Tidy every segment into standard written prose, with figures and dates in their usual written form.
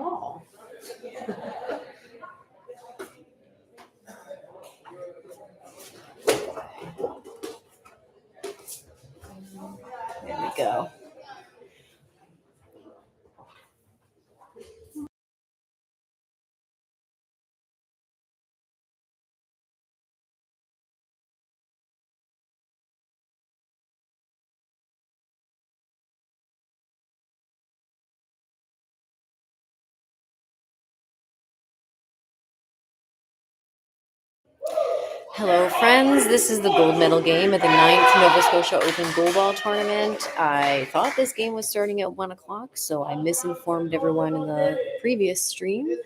ball. There we go. Hello, friends. This is the gold medal game at the 9th Nova Scotia Open Goalball Tournament. I thought this game was starting at 1 o'clock, so I misinformed everyone in the previous stream.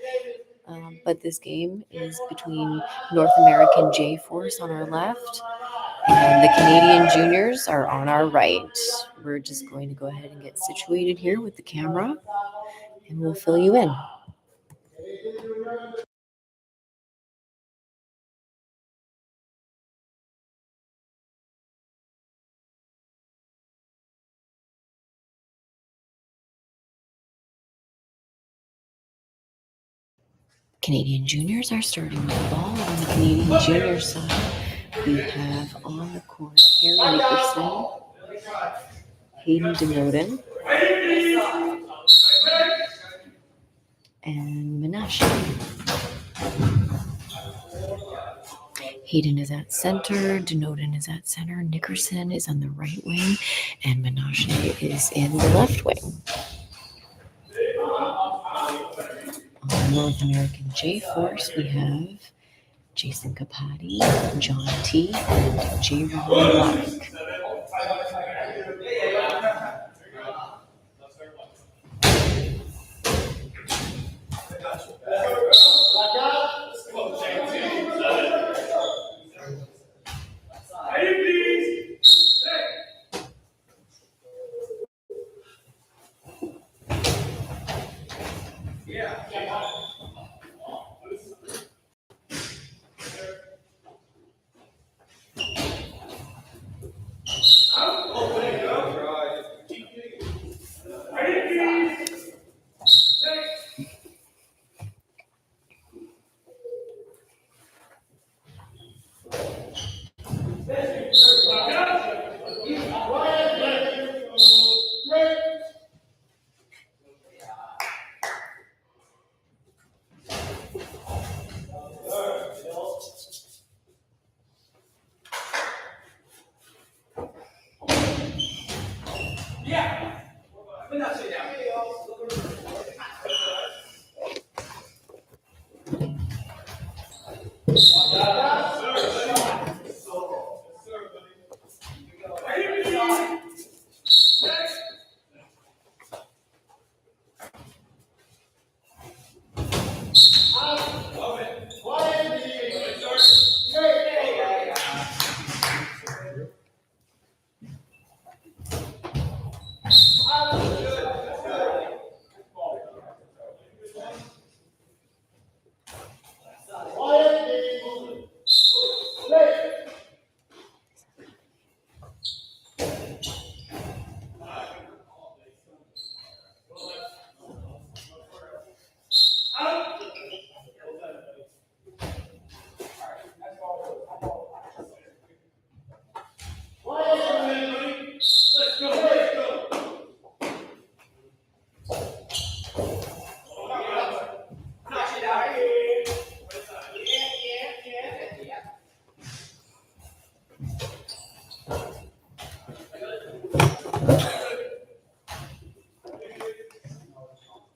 But this game is between North American J-Force on our left and the Canadian Juniors are on our right. We're just going to go ahead and get situated here with the camera, and we'll fill you in. Canadian Juniors are starting with the ball. On the Canadian Junior side, we have on the court Harry Nickerson, Hayden Denoden, and Menashe. Hayden is at center, Denoden is at center, Nickerson is on the right wing, and Menashe is in the left wing. On North American J-Force, we have Jason Capati, John T., and J. Ron Black.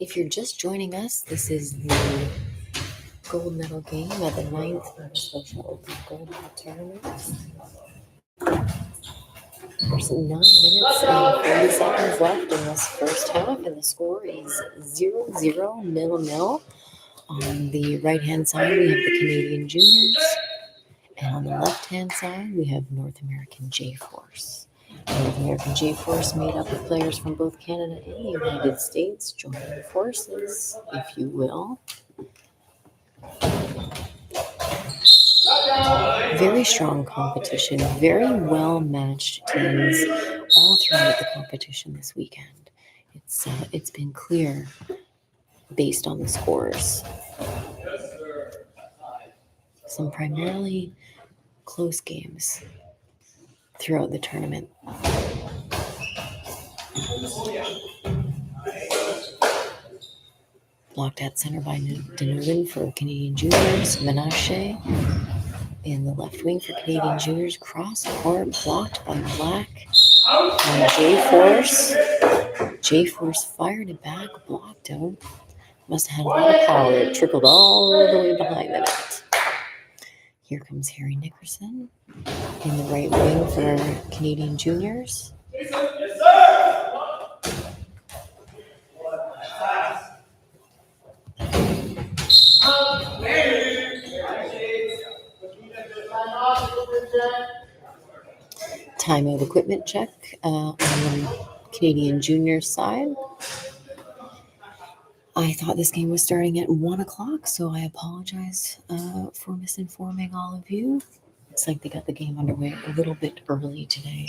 If you're just joining us, this is the gold medal game at the 9th Nova Scotia Open Goalball Tournament. There's 9 minutes and 40 seconds left in this first half, and the score is 0-0, 0-0. On the right-hand side, we have the Canadian Juniors, and on the left-hand side, we have North American J-Force. North American J-Force made up of players from both Canada and the United States joining forces, if you will. Very strong competition, very well-matched teams all throughout the competition this weekend. It's been clear based on the scores. Some primarily close games throughout the tournament. Blocked at center by Denoden for Canadian Juniors. Menashe in the left wing for Canadian Juniors. Cross court blocked by Black on J-Force. J-Force fired it back, blocked out. Must have had a lot of power. It trickled all the way behind the net. Here comes Harry Nickerson in the right wing for Canadian Juniors. Timeout equipment check on the Canadian Juniors side. I thought this game was starting at 1 o'clock, so I apologize for misinforming all of you. Looks like they got the game underway a little bit early today.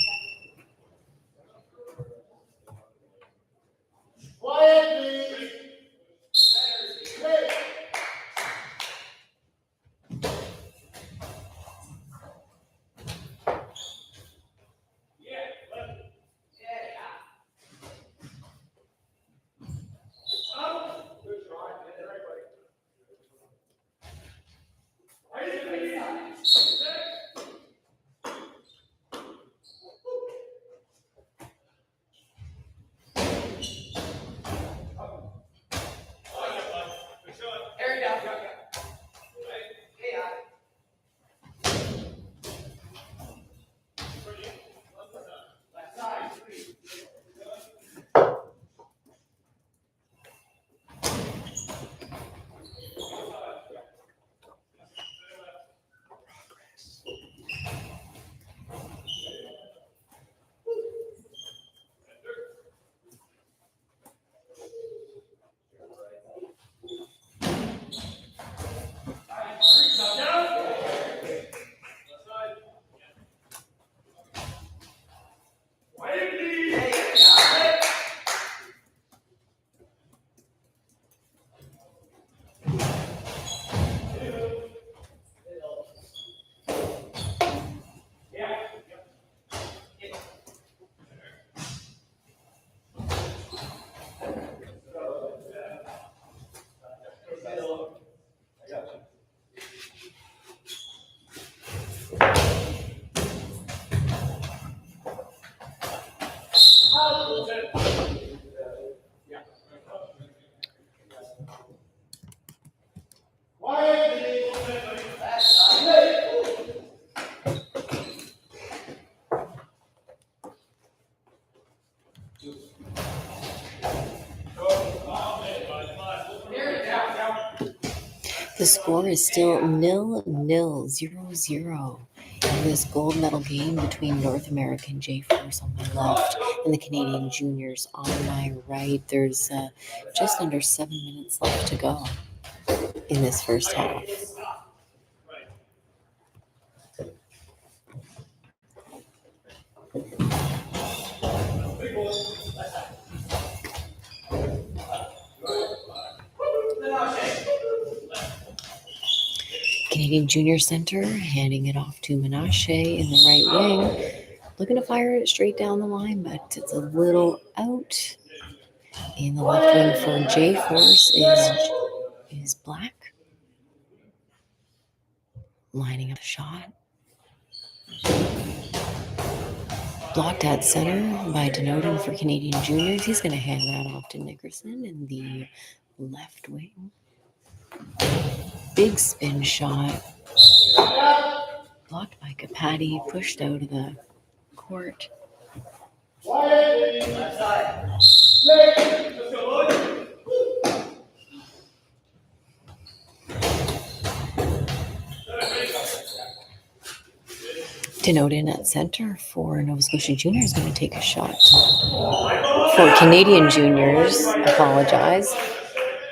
The score is still 0-0, 0-0 in this gold medal game between North American J-Force on my left and the Canadian Juniors on my right. There's just under 7 minutes left to go in this first half. Canadian Junior Center handing it off to Menashe in the right wing. Looking to fire it straight down the line, but it's a little out. In the left wing for J-Force is Black. Lining up a shot. Blocked at center by Denoden for Canadian Juniors. He's going to hand that off to Nickerson in the left wing. Big spin shot. Blocked by Capati. Pushed out of the court. Denoden at center for Nova Scotia Juniors is going to take a shot. For Canadian Juniors, apologize.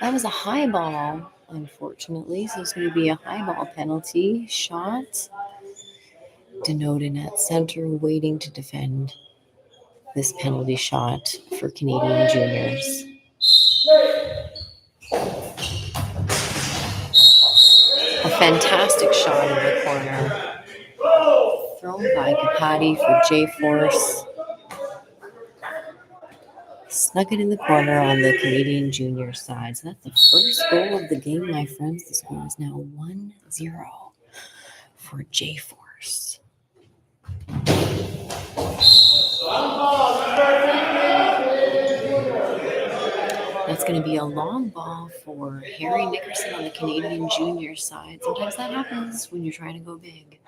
That was a high ball, unfortunately. So it's going to be a high ball penalty shot. Denoden at center, waiting to defend this penalty shot for Canadian Juniors. Fantastic shot in the corner. Thrown by Capati for J-Force. Snuck it in the corner on the Canadian junior side. So that's the first goal of the game, my friends. The score is now 1-0 for J-Force. That's going to be a long ball for Harry Nickerson on the Canadian junior side. Sometimes that happens when you're trying to go big.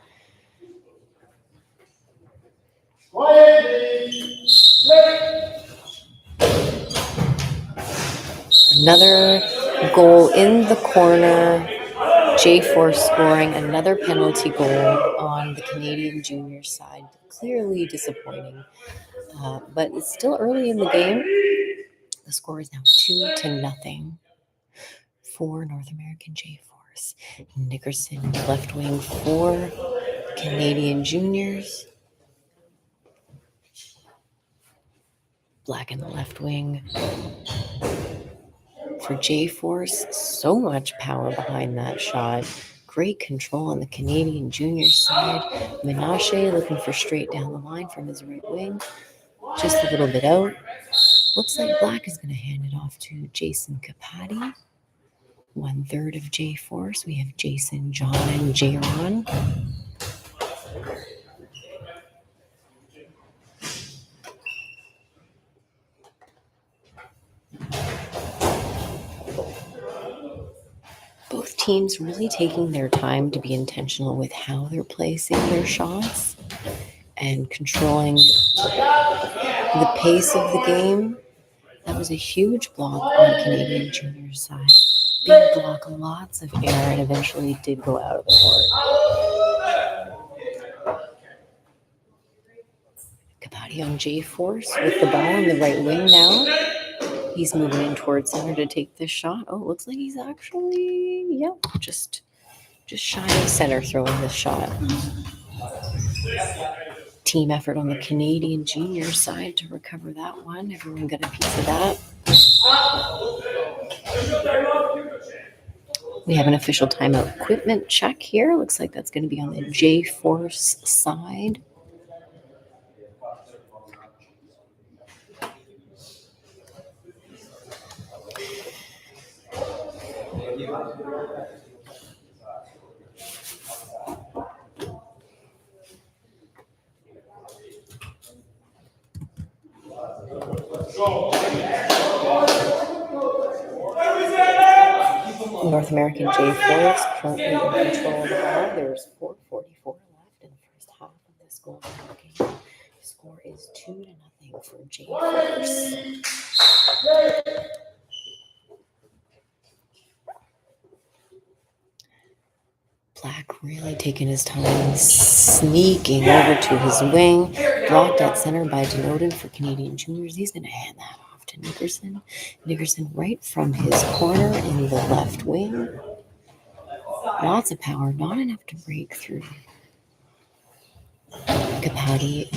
Another goal in the corner. J-Force scoring another penalty goal on the Canadian junior side. Clearly disappointing. But it's still early in the game. The score is now 2-0 for North American J-Force. Nickerson left wing for Canadian juniors. Black in the left wing for J-Force. So much power behind that shot. Great control on the Canadian junior side. Menashe looking for straight down the line from his right wing. Just a little bit out. Looks like Black is going to hand it off to Jason Capati. 1/3 of J-Force. We have Jason, John, and Jaron. Both teams really taking their time to be intentional with how they're placing their shots and controlling the pace of the game. That was a huge block on Canadian junior side. Big block, lots of air, and eventually did go out of the court. Capati on J-Force with the ball in the right wing now. He's moving in towards center to take this shot. Oh, it looks like he's actually, just shy of center throwing this shot. Team effort on the Canadian junior side to recover that one. Everyone got a piece of that. We have an official timeout equipment check here. Looks like that's going to be on the J-Force side. North American J-Force currently in control of the ball. There's 4:44 left in the first half of this goal game. The score is 2-0 for J-Force. Black really taking his time, sneaking over to his wing, blocked at center by Denoden for Canadian juniors. He's going to hand that off to Nickerson. Nickerson right from his corner in the left wing. Lots of power, not enough to break through. Capati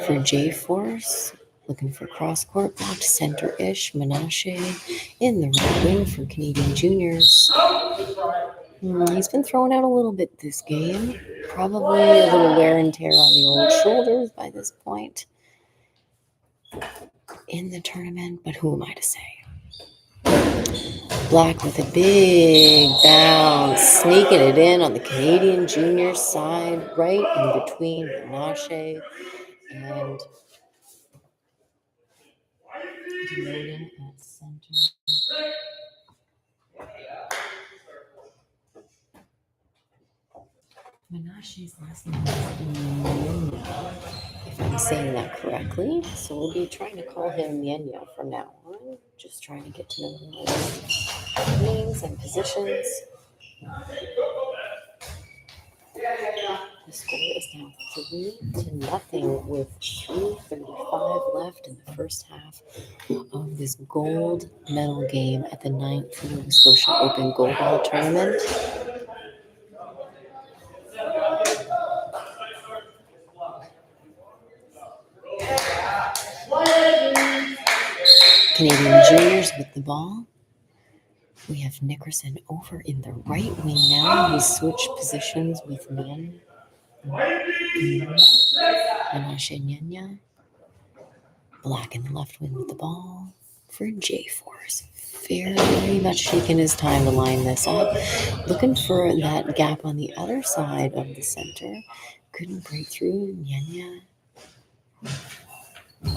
for J-Force, looking for cross-court, blocked center-ish. Menashe in the right wing for Canadian juniors. He's been thrown out a little bit this game. Probably a little wear and tear on the old shoulders by this point in the tournament, but who am I to say? Black with a big bounce, sneaking it in on the Canadian junior side, right in between Menashe and Denoden at center. Menashe's last name is Nyenya, if I'm saying that correctly. So we'll be trying to call him Nyenya from now on. Just trying to get to know his names and positions. The score is now 3-0 with 3:35 left in the first half of this gold medal game at the 9th Nova Scotia Open Goalball Tournament. Canadian juniors with the ball. We have Nickerson over in the right wing now. He's switched positions with Nyenya. Black in the left wing with the ball for J-Force. Very much taking his time to line this up. Looking for that gap on the other side of the center. Couldn't break through. Nyenya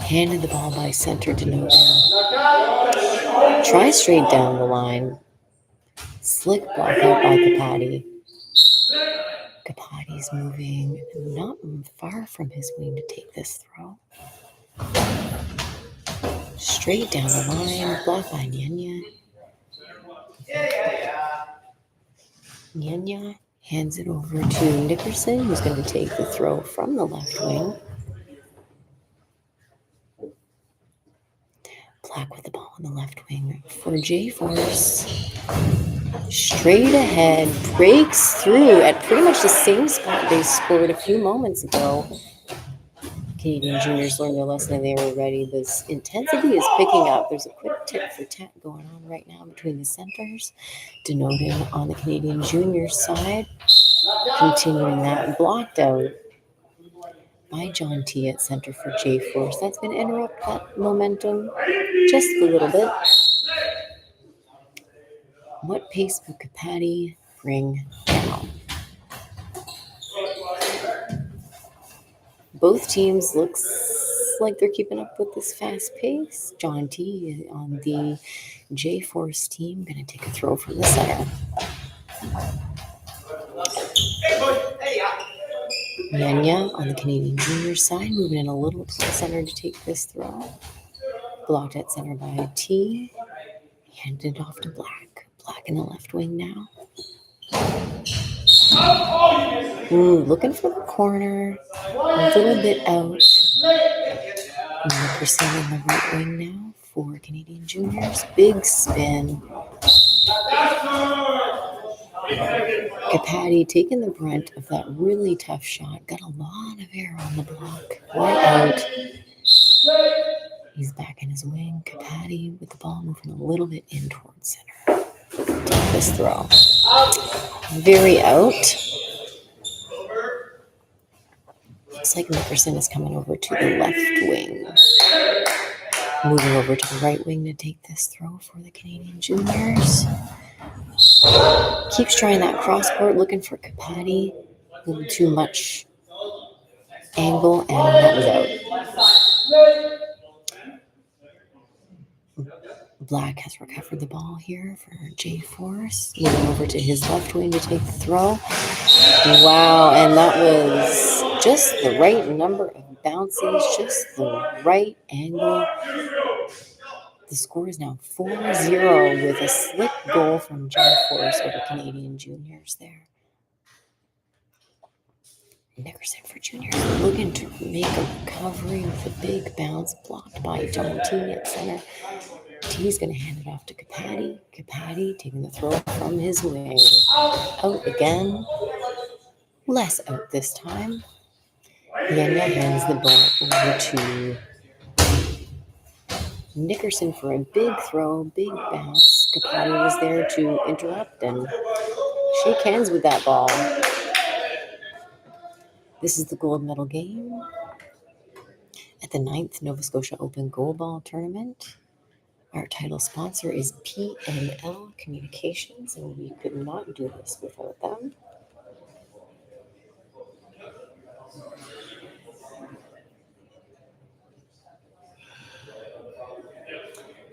handed the ball by center to Noda. Try straight down the line. Slick block out by Kapati. Kapati's moving not far from his wing to take this throw. Straight down the line, blocked by Nyenya. Nyenya hands it over to Nickerson, who's going to take the throw from the left wing. Black with the ball on the left wing for J-Force. Straight ahead, breaks through at pretty much the same spot they scored a few moments ago. Canadian juniors learned their lesson and they were ready. This intensity is picking up. There's a quick tit for tat going on right now between the centers. Denoting on the Canadian juniors side. Continuing that, blocked out by John T at center for J-Force. That's going to interrupt that momentum just a little bit. What pace will Kapati bring down? Both teams looks like they're keeping up with this fast pace. John T on the J-Force team going to take a throw from the center. Nyenya on the Canadian junior side, moving in a little to the center to take this throw. Blocked at center by T. Handed off to Black. Black in the left wing now. Looking for the corner. A little bit out. Nickerson in the right wing now for Canadian juniors. Big spin. Kapati taking the brunt of that really tough shot. Got a lot of air on the block. Right out. He's back in his wing. Kapati with the ball moving a little bit in towards center. Take this throw. Very out. Looks like Nickerson is coming over to the left wing. Moving over to the right wing to take this throw for the Canadian juniors. Keeps trying that cross court, looking for Kapati. A little too much angle, and that was out. Black has recovered the ball here for J-Force. Moving over to his left wing to take the throw. Wow, and that was just the right number of bounces, just the right angle. The score is now 4-0 with a slick goal from J-Force over Canadian juniors there. Nickerson for juniors looking to make a recovery with a big bounce blocked by John T at center. T's going to hand it off to Kapati. Kapati taking the throw from his wing. Out again. Less out this time. Nyenya hands the ball over to Nickerson for a big throw, big bounce. Kapati was there to interrupt and shake hands with that ball. This is the gold medal game at the 9th Nova Scotia Open Goalball Tournament. Our title sponsor is P&L Communications, and we could not do this without them.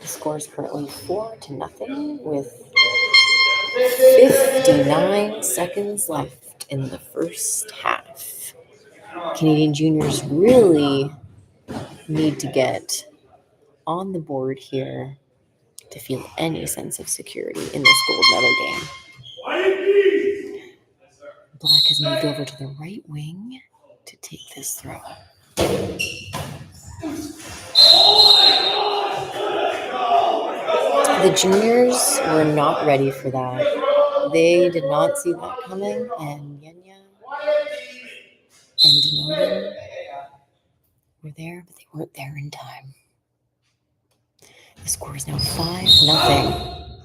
The score is currently 4-0 with 59 seconds left in the first half. Canadian juniors really need to get on the board here to feel any sense of security in this gold medal game. Black has moved over to the right wing to take this throw. The juniors were not ready for that. They did not see that coming, and Nyenya and Denoden were there, but they weren't there in time. The score is now 5-0.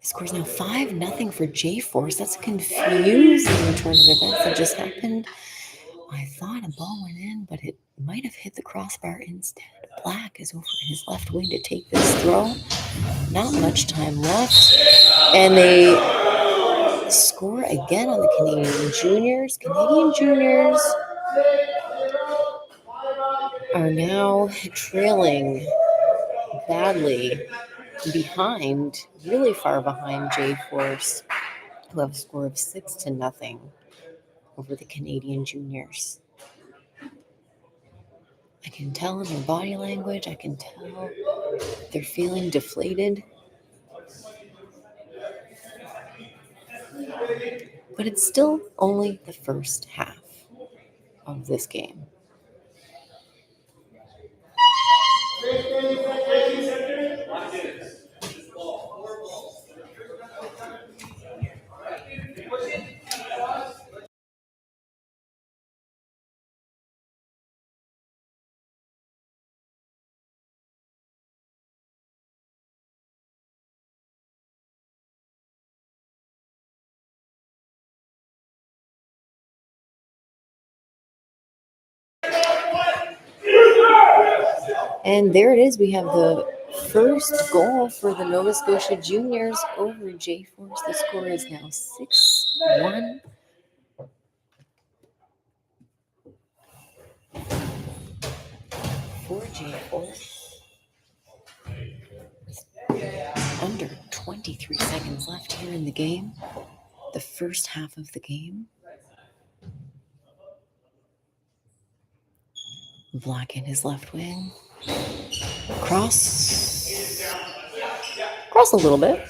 The score is now 5-0 for J-Force. That's a confusing turn of events that just happened. I thought a ball went in, but it might have hit the crossbar instead. Black is over his left wing to take this throw. Not much time left. And they score again on the Canadian juniors. Canadian juniors are now trailing badly behind, really far behind J-Force, who have a score of 6-0 over the Canadian juniors. I can tell in their body language, I can tell they're feeling deflated. But it's still only the first half of this game. And there it is. We have the first goal for the Nova Scotia Juniors over J-Force. The score is now 6-1. For J-Force. Under 23 seconds left here in the game. The first half of the game. Black in his left wing. Cross a little bit.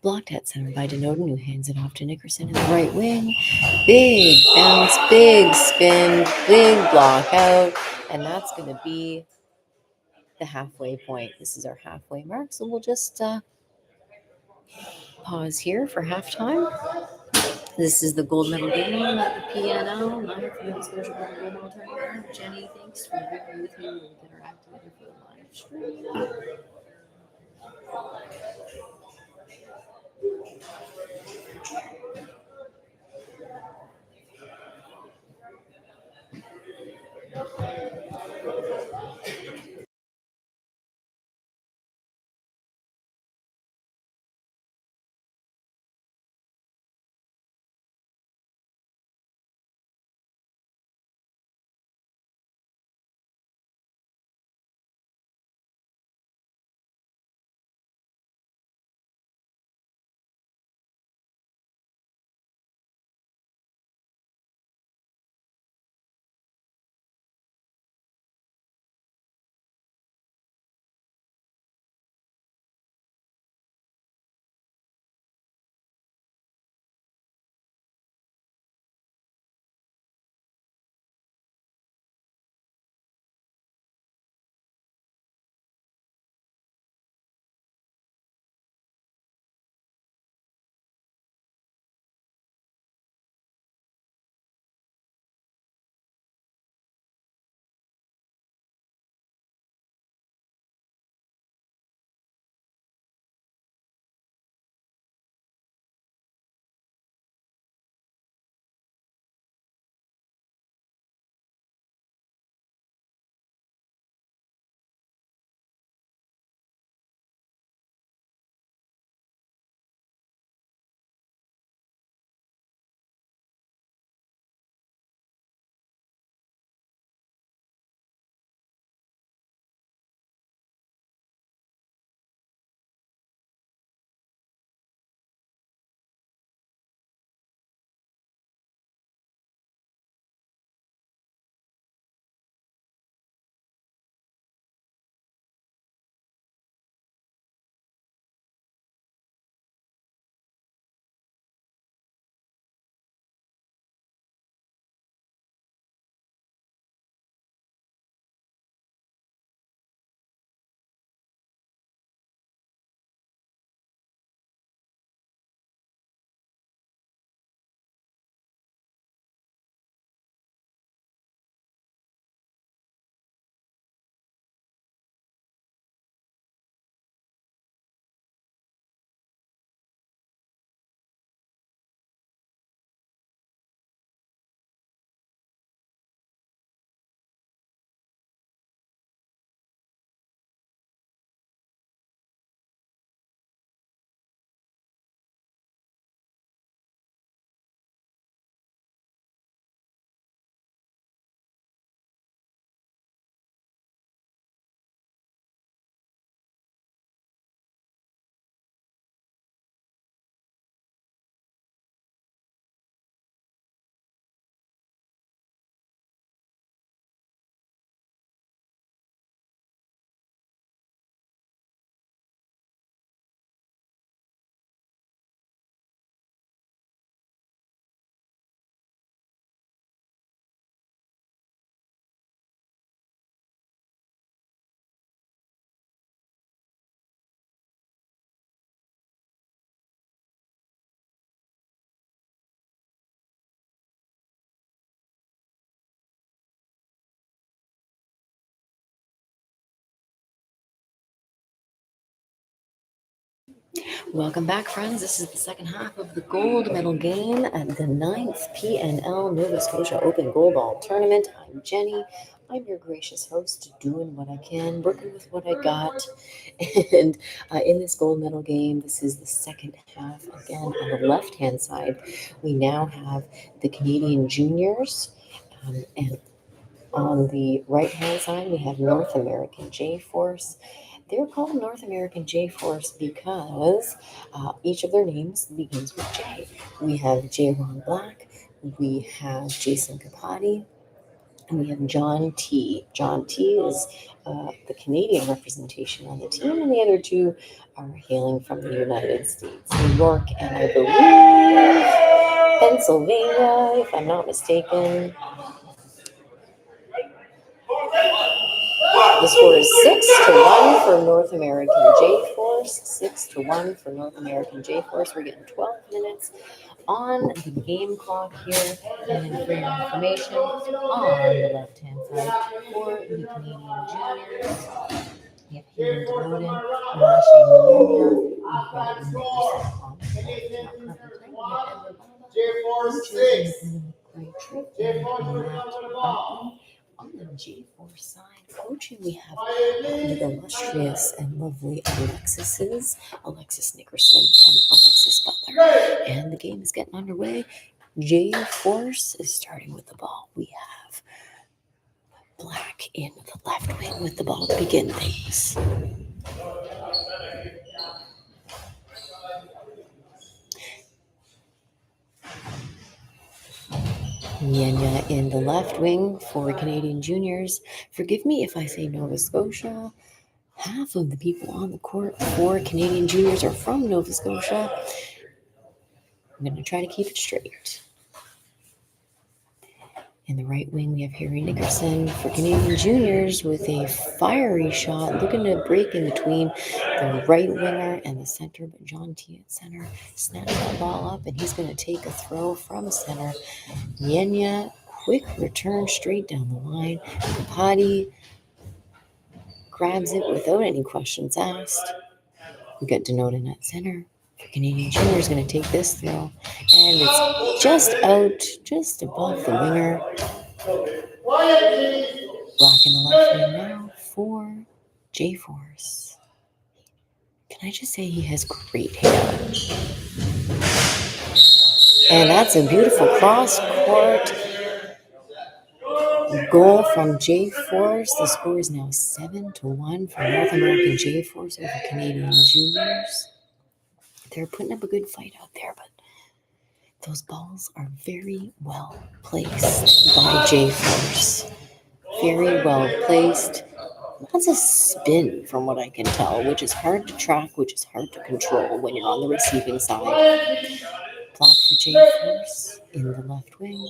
Blocked at center by Denoden, who hands it off to Nickerson in the right wing. Big bounce, big spin, big block out. And that's going to be the halfway point. This is our halfway mark. So we'll just pause here for halftime. This is the gold medal game at the PNL, Nova Scotia Goalball Tournament. Jenny, thanks for being with me. We'll get our act together for the live stream. Welcome back, friends. This is the second half of the gold medal game at the 9th PNL Nova Scotia Open Goalball Tournament. I'm Jenny. I'm your gracious host, doing what I can, working with what I got. And in this gold medal game, this is the second half. Again, on the left-hand side, we now have the Canadian juniors. And on the right-hand side, we have North American J-Force. They're called North American J-Force because each of their names begins with J. We have J. Ron Black, we have Jason Capati, and we have John T. John T. is the Canadian representation on the team, and the other two are hailing from the United States, New York, and I believe Pennsylvania, if I'm not mistaken. The score is 6-1 for North American J-Force. 6-1 for North American J-Force. We're getting 12 minutes on the game clock here. And for your information, on the left-hand side for the Canadian juniors, we have Hayden Deloden, Mashi Munya, we've got Nickerson on the left, not currently playing. We have Edward Baba, which is in the great trip, and Matt Buckley. On the J4 side, coaching, we have the illustrious and lovely Alexis Nickerson and Alexis Butler. And the game is getting underway. J-Force is starting with the ball. We have Black in the left wing with the ball to begin things. Nyanya in the left wing for Canadian juniors. Forgive me if I say Nova Scotia. Half of the people on the court for Canadian juniors are from Nova Scotia. I'm going to try to keep it straight. In the right wing, we have Harry Nickerson for Canadian juniors with a fiery shot, looking to break in between the right winger and the center. But John T at center snaps that ball up, and he's going to take a throw from center. Nyenya, quick return straight down the line. Kapati grabs it without any questions asked. We got Denoden at center. Canadian junior is going to take this throw, and it's just out, just above the winger. Black in the left wing now for J-Force. Can I just say he has great hair? And that's a beautiful cross-court goal from J-Force. The score is now 7-1 for North American J-Force over Canadian juniors. They're putting up a good fight out there, but those balls are very well placed by J-Force. Very well placed. Lots of spin from what I can tell, which is hard to track, which is hard to control when you're on the receiving side. Black for J-Force in the left wing.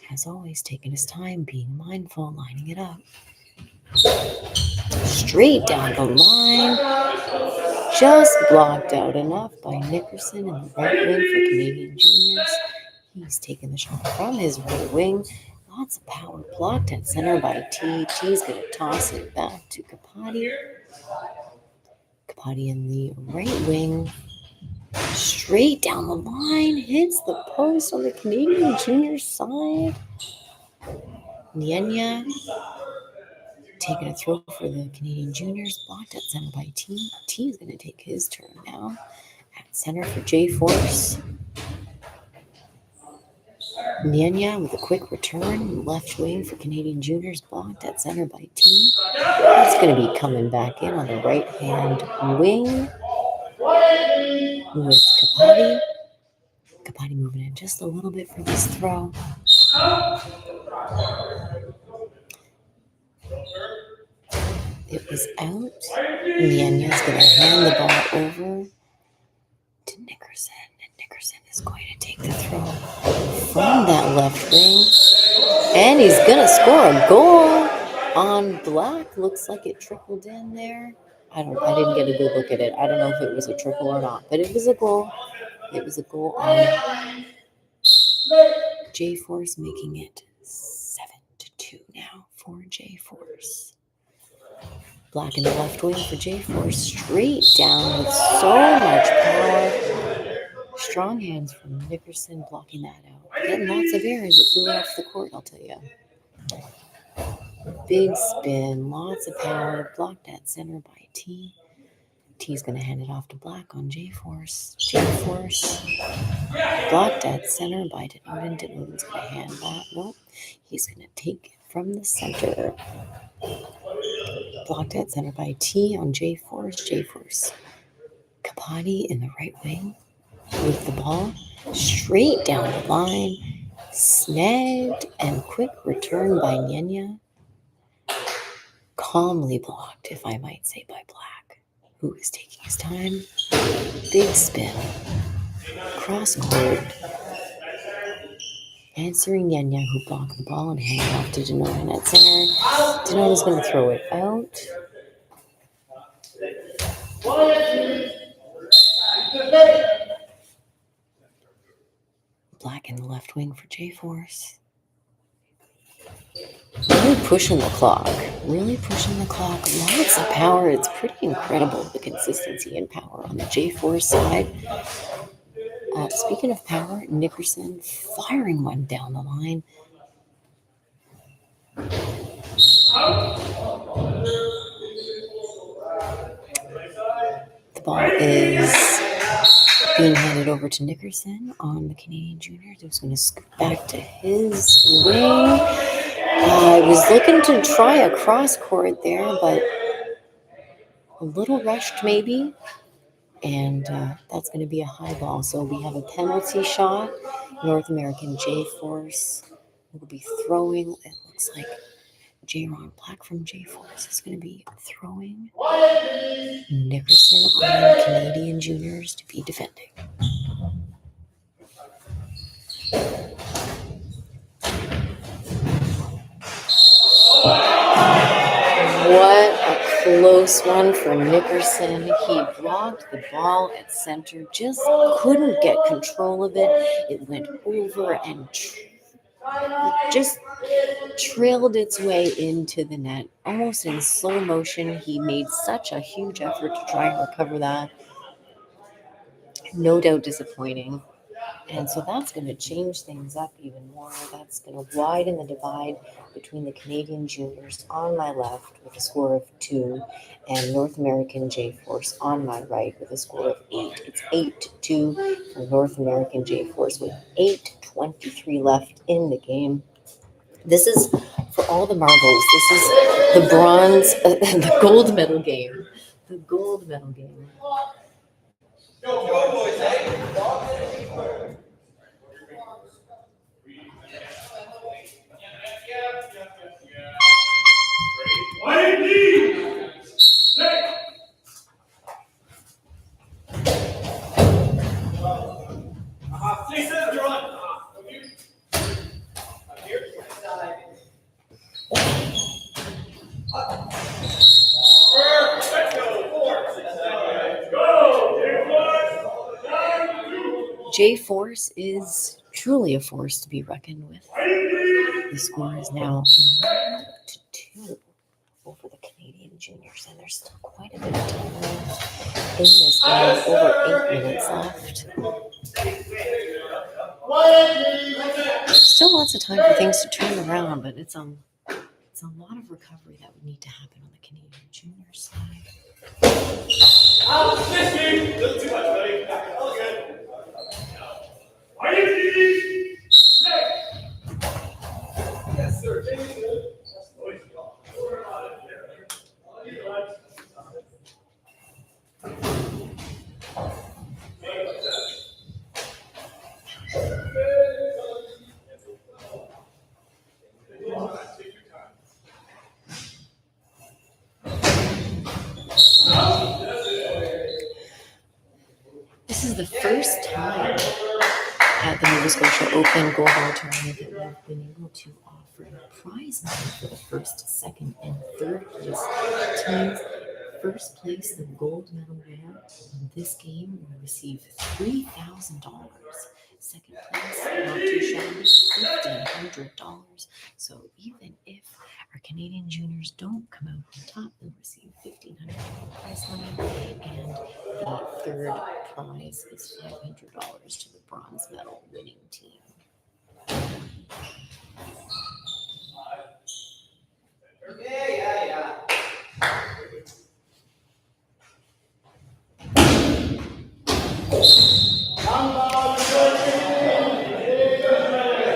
Has always taken his time, being mindful, lining it up. Straight down the line. Just blocked out enough by Nickerson in the right wing for Canadian juniors. He's taking the shot from his right wing. Lots of power blocked at center by T. T's going to toss it back to Kapati. Kapati in the right wing. Straight down the line. Hits the post on the Canadian junior side. Nyenya taking a throw for the Canadian juniors. Blocked at center by T. T is going to take his turn now. At center for J-Force. Nyenya with a quick return. Left wing for Canadian juniors. Blocked at center by T. That's going to be coming back in on the right-hand wing with Kapati. Kapati moving in just a little bit for this throw. It was out. Nyenya's going to hand the ball over to Nickerson. And Nickerson is going to take the throw from that left wing. And he's going to score a goal on Black. Looks like it trickled in there. I didn't get a good look at it. I don't know if it was a trickle or not, but it was a goal. It was a goal on J-Force, making it 7-2 now for J-Force. Black in the left wing for J4, straight down with so much power. Strong hands from Nickerson blocking that out. Getting lots of air as it flew off the court, I'll tell you. Big spin, lots of power, blocked at center by T. T's going to hand it off to Black on J-Force. J-Force blocked at center by Denoden. Denoden's going to hand that. Nope. He's going to take it from the center. Blocked at center by T on J-Force. J-Force. Kapati in the right wing with the ball. Straight down the line. Snagged and quick return by Nyenya. Calmly blocked, if I might say, by Black, who is taking his time. Big spin. Cross court. Answering Nyenya, who blocked the ball and handed off to Denoden at center. Denoden's going to throw it out. Black in the left wing for J-Force. Really pushing the clock. Lots of power. It's pretty incredible, the consistency and power on the J-Force side. Speaking of power, Nickerson firing one down the line. The ball is being handed over to Nickerson on the Canadian juniors, who's going to scoot back to his wing. I was looking to try a cross court there, but a little rushed maybe. And that's going to be a high ball. So we have a penalty shot. North American J-Force will be throwing. It looks like J-Ron Black from J-Force is going to be throwing. Nickerson on Canadian juniors to be defending. What a close one for Nickerson. He blocked the ball at center, just couldn't get control of it. It went over and just trailed its way into the net, almost in slow motion. He made such a huge effort to try and recover that. No doubt disappointing. And so that's going to change things up even more. That's going to widen the divide between the Canadian juniors on my left with a score of 2 and North American J-Force on my right with a score of 8. It's 8-2 for North American J-Force with 8:23 left in the game. This is for all the marbles. This is the bronze, the gold medal game. The gold medal game. Go, boys, J-Force is truly a force to be reckoned with. The score is now 9-2 over the Canadian juniors, and there's still quite a bit of time left in this game. Over 8 minutes left. Still lots of time for things to turn around, but it's a lot of recovery that would need to happen on the Canadian junior side. Yes, sir. This is the first time at the Nova Scotia Open Goalball tournament that we've been able to offer a prize money for the first, second, and third place teams. First place, the gold medal winner in this game will receive $3,000. Second place, not too shabby, $1,500. So even if our Canadian juniors don't come out on top, they'll receive $1,500 prize money, and the third prize is $500 to the bronze medal winning team.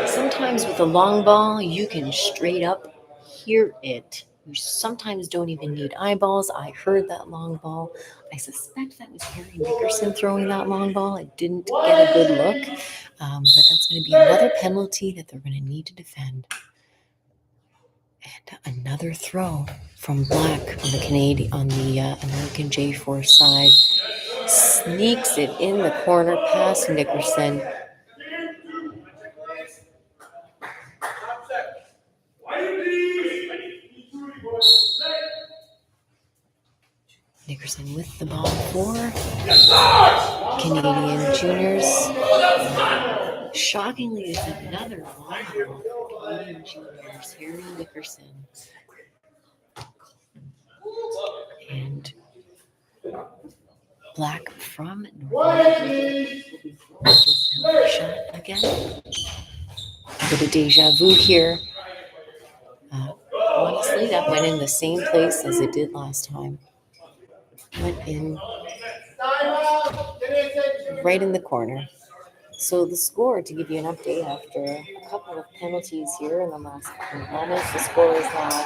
Sometimes with a long ball, you can straight up hear it. You sometimes don't even need eyeballs. I heard that long ball. I suspect that was Harry Nickerson throwing that long ball. I didn't get a good look, but that's going to be another penalty that they're going to need to defend. And another throw from Black on the American J-Force side. Sneaks it in the corner past Nickerson. Nickerson with the ball for Canadian juniors. Shockingly, it's another long ball for Canadian juniors. Harry Nickerson. And Black from Norway will be shot again. A bit of deja vu here. Honestly, that went in the same place as it did last time. Went in right in the corner. So the score, to give you an update after a couple of penalties here in the last couple of moments, the score is now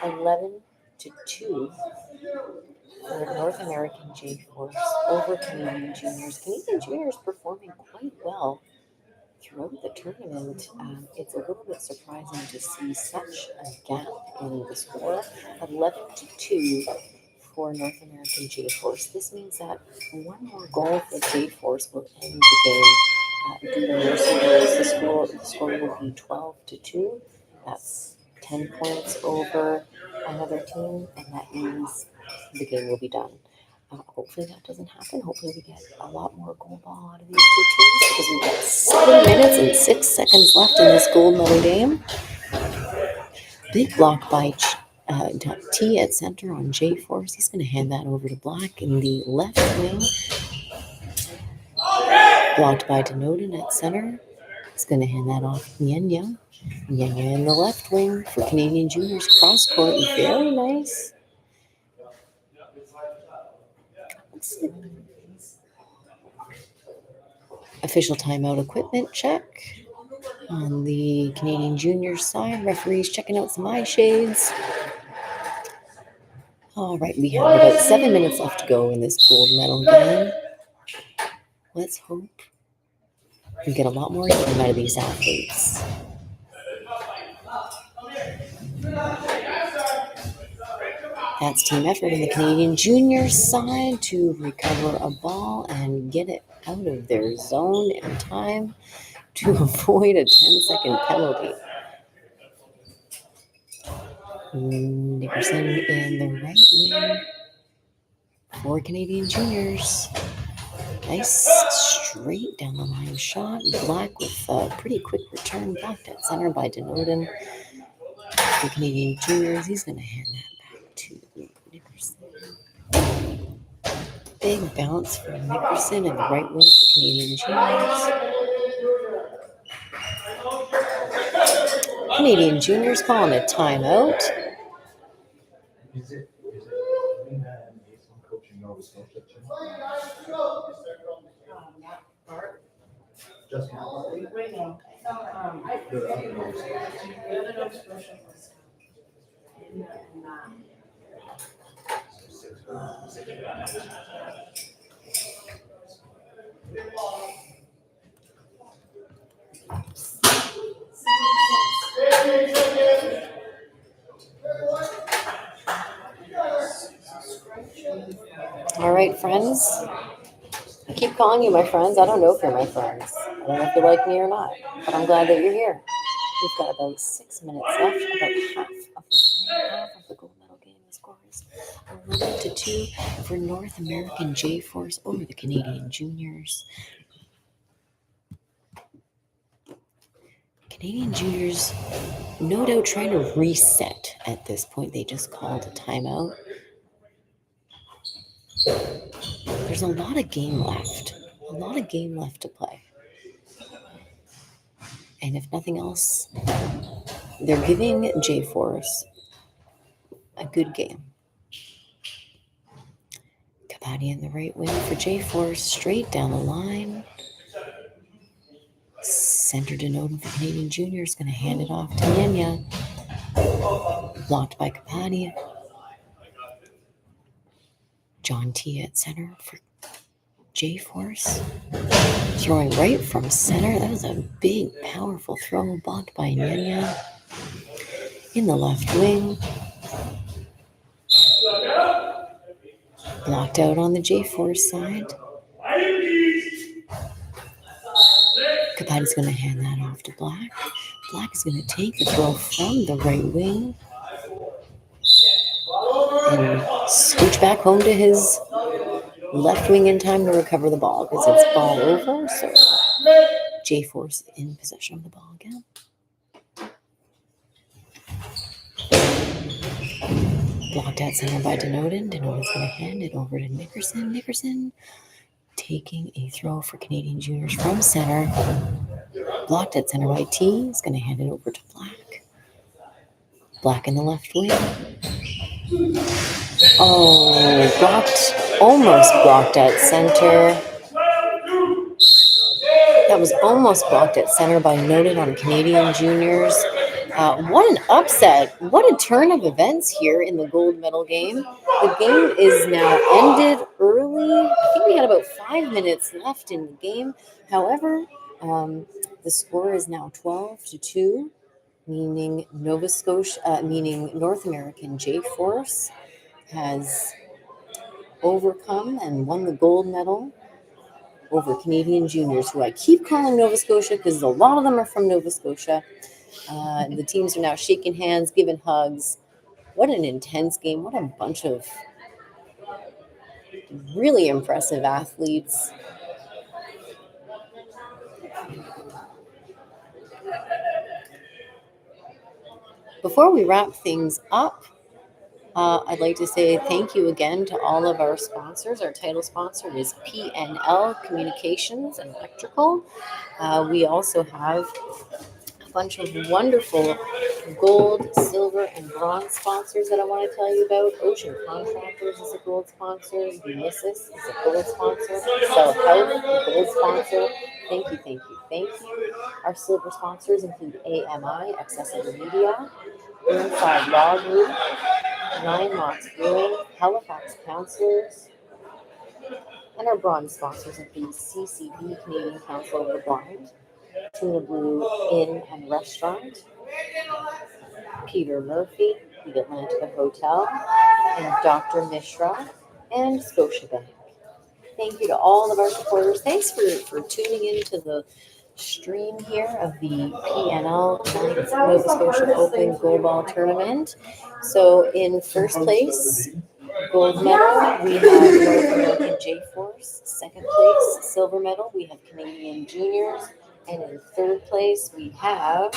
11-2 for North American J-Force over Canadian juniors. Canadian juniors performing quite well throughout the tournament. It's a little bit surprising to see such a gap in the score, 11-2 for North American J-Force. This means that one more goal for J-Force will end the game. The score will be 12-2. That's 10 points over another team, and that means the game will be done. Hopefully that doesn't happen. Hopefully we get a lot more goal ball out of these two teams, because we've got 7 minutes and 6 seconds left in this gold medal game. Big block by T at center on J-Force. He's going to hand that over to Black in the left wing. Blocked by Denoden at center. He's going to hand that off to Nyanya. Nyanya in the left wing for Canadian juniors. Cross court. Very nice. Official timeout equipment check. On the Canadian juniors side, referees checking out some eye shades. All right, we have about 7 minutes left to go in this gold medal game. Let's hope we get a lot more time out of these athletes. That's team effort in the Canadian juniors side to recover a ball and get it out of their zone in time to avoid a 10-second penalty. Nickerson in the right wing for Canadian juniors. Nice straight down the line shot. Black with a pretty quick return, blocked at center by Denoden. For Canadian juniors, he's going to hand that back to Nickerson. Big bounce for Nickerson in the right wing for Canadian juniors. Canadian juniors calling a timeout. All right, friends. I keep calling you my friends. I don't know if you're my friends. I don't know if you like me or not, but I'm glad that you're here. We've got about 6 minutes left, about half of the final half of the gold medal game. The score is 11-2 for North American J-Force over the Canadian juniors. Canadian juniors, no doubt, trying to reset at this point. They just called a timeout. There's a lot of game left. A lot of game left to play. And if nothing else, they're giving J-Force a good game. Kapati in the right wing for J-Force, straight down the line. Center denoted for Canadian Juniors, going to hand it off to Nyanya. Blocked by Kapati. John T at center for J-Force. Throwing right from center. That was a big, powerful throw, blocked by Nyanya. In the left wing. Blocked out on the J-Force side. Kapati's going to hand that off to Black. Black is going to take the throw from the right wing and scooch back home to his left wing in time to recover the ball because it's ball over. So J-Force in possession of the ball again. Blocked at center by Denoden. Denoden's going to hand it over to Nickerson. Nickerson taking a throw for Canadian Juniors from center. Blocked at center by T. He's going to hand it over to Black. Black in the left wing. Oh, blocked. Almost blocked at center. That was almost blocked at center by Noted on Canadian Juniors. What an upset. What a turn of events here in the gold medal game. The game is now ended early. I think we had about 5 minutes left in the game. However, the score is now 12-2, meaning Nova Scotia, meaning North American J-Force has overcome and won the gold medal over Canadian Juniors, who I keep calling Nova Scotia because a lot of them are from Nova Scotia. The teams are now shaking hands, giving hugs. What an intense game. What a bunch of really impressive athletes. Before we wrap things up, I'd like to say thank you again to all of our sponsors. Our title sponsor is PNL Communications and Electrical. We also have a bunch of wonderful gold, silver, and bronze sponsors that I want to tell you about. Ocean Contractors is a gold sponsor. Unisys is a gold sponsor. Cell Health, a gold sponsor. Thank you, thank you, thank you. Our silver sponsors include AMI, Accessible Media, Inside Law Group, Nine Lots Brewing, Halifax Counselors, and our bronze sponsors include CCB, Canadian Council of the Blind, Tuna Blue Inn and Restaurant, Peter Murphy, the Atlantica Hotel, and Dr. Mishra, and Scotiabank. Thank you to all of our supporters. Thanks for tuning into the stream here of the PNL Nova Scotia Open Goalball Tournament. So in first place, gold medal, we have North American J-Force. Second place, silver medal, we have Canadian Juniors. And in third place, we have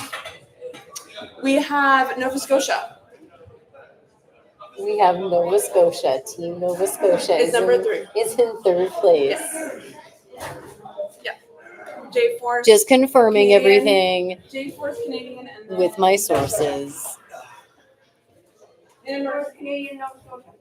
Nova Scotia. We have Nova Scotia. Team Nova Scotia is number 3. Is in third place. Yeah. J-Force. Just confirming Canadian, everything J-Force Canadian and with my sources. And Canadian Nova Scotia.